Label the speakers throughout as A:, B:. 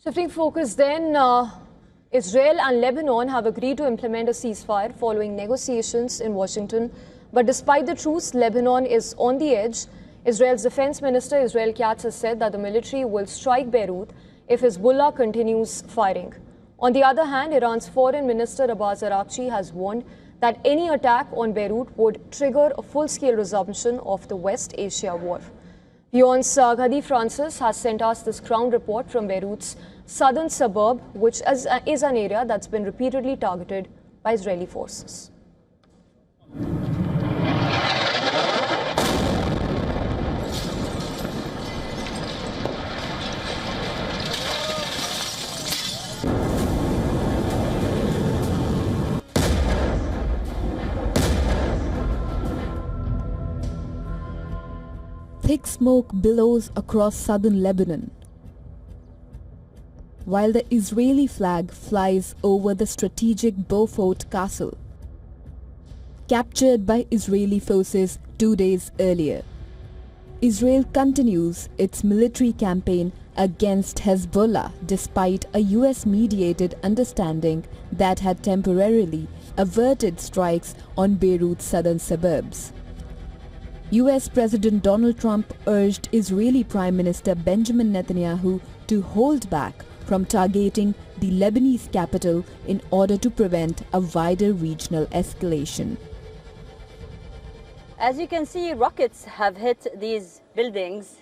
A: Shifting focus then, Israel and Lebanon have agreed to implement a ceasefire following negotiations in Washington. But despite the truce, Lebanon is on the edge. Israel's defense minister, Israel Katz, has said that the military will strike Beirut if Hezbollah continues firing. On the other hand, Iran's foreign minister Abbas Araghchi has warned that any attack on Beirut would trigger a full-scale resumption of the West Asia war. WION's Ghadi Francis has sent us this ground report from Beirut's southern suburb, which is an area that's been repeatedly targeted by Israeli forces.
B: Thick smoke billows across southern Lebanon, while the Israeli flag flies over the strategic Beaufort castle, captured by Israeli forces 2 days earlier. Israel continues its military campaign against Hezbollah despite a US-mediated understanding that had temporarily averted strikes on Beirut's southern suburbs. US President Donald Trump urged Israeli Prime Minister Benjamin Netanyahu to hold back from targeting the Lebanese capital in order to prevent a wider regional escalation.
C: As you can see, rockets have hit these buildings.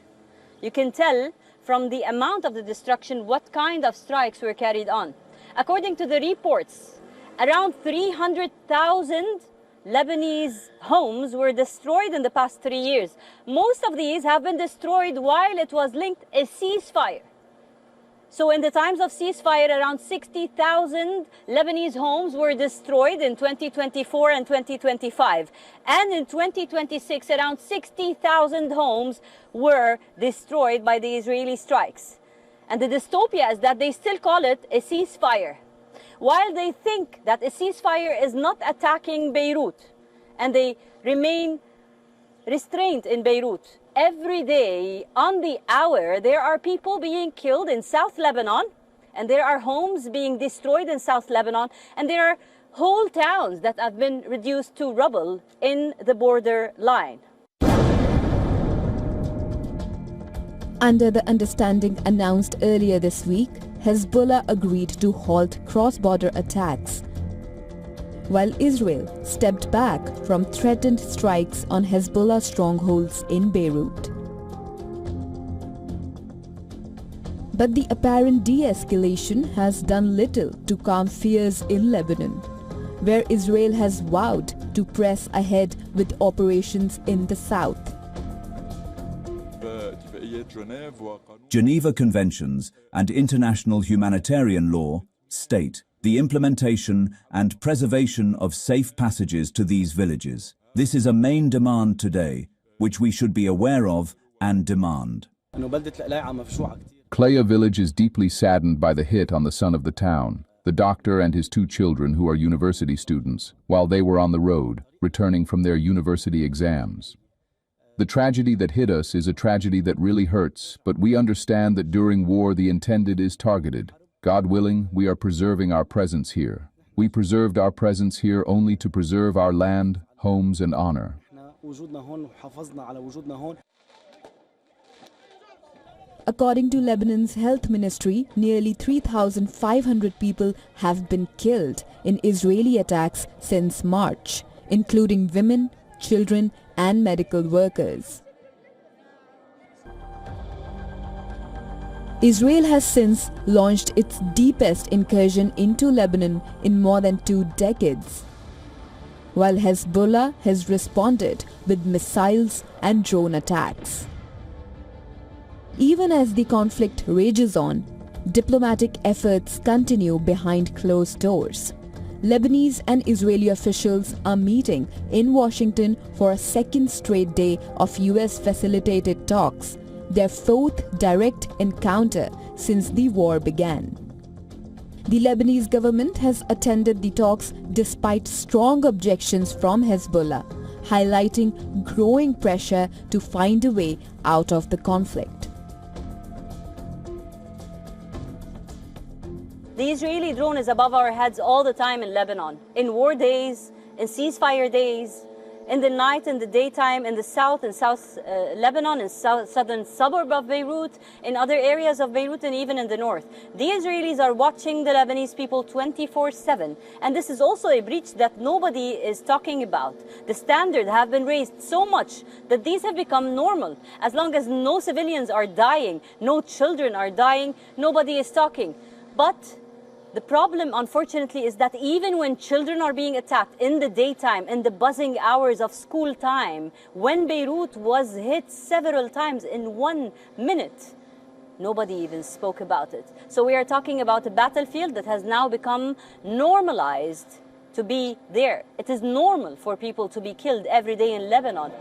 C: You can tell from the amount of the destruction what kind of strikes were carried on. According to the reports, around 300,000 Lebanese homes were destroyed in the past 3 years. Most of these have been destroyed while it was linked a ceasefire. So in the times of ceasefire, around 60,000 Lebanese homes were destroyed in 2024 and 2025. And in 2026, around 60,000 homes were destroyed by the Israeli strikes. And the dystopia is that they still call it a ceasefire, while they think that a ceasefire is not attacking Beirut, and they remain restrained in Beirut. Every day, on the hour, there are people being killed in South Lebanon, and there are homes being destroyed in South Lebanon, and there are whole towns that have been reduced to rubble in the border line.
B: Under the understanding announced earlier this week, Hezbollah agreed to halt cross-border attacks, while Israel stepped back from threatened strikes on Hezbollah strongholds in Beirut. But the apparent de-escalation has done little to calm fears in Lebanon, where Israel has vowed to press ahead with operations in the south.
D: Geneva Conventions and international humanitarian law state the implementation and preservation of safe passages to these villages. This is a main demand today, which we should be aware of and demand.
E: Klea village is deeply saddened by the hit on the son of the town, the doctor and his 2 children who are university students, while they were on the road, returning from their university exams. The tragedy that hit us is a tragedy that really hurts, but we understand that during war the intended is targeted. God willing, we are preserving our presence here. We preserved our presence here only to preserve our land, homes, and honor.
B: According to Lebanon's health ministry, nearly 3,500 people have been killed in Israeli attacks since March, including women, children, and medical workers. Israel has since launched its deepest incursion into Lebanon in more than 2 decades, while Hezbollah has responded with missiles and drone attacks. Even as the conflict rages on, diplomatic efforts continue behind closed doors. Lebanese and Israeli officials are meeting in Washington for a second straight day of US-facilitated talks, their 4th direct encounter since the war began. The Lebanese government has attended the talks despite strong objections from Hezbollah, highlighting growing pressure to find a way out of the conflict.
C: The Israeli drone is above our heads all the time in Lebanon, in war days, in ceasefire days, in the night, in the daytime, in the south and south Lebanon, in southern suburb of Beirut, in other areas of Beirut, and even in the north. The Israelis are watching the Lebanese people 24/7, and this is also a breach that nobody is talking about. The standards have been raised so much that these have become normal. As long as no civilians are dying, no children are dying, nobody is talking. But the problem, unfortunately, is that even when children are being attacked in the daytime, in the buzzing hours of school time, when Beirut was hit several times in 1 minute, nobody even spoke about it. So we are talking about a battlefield that has now become normalized to be there. It is normal for people to be killed every day in Lebanon.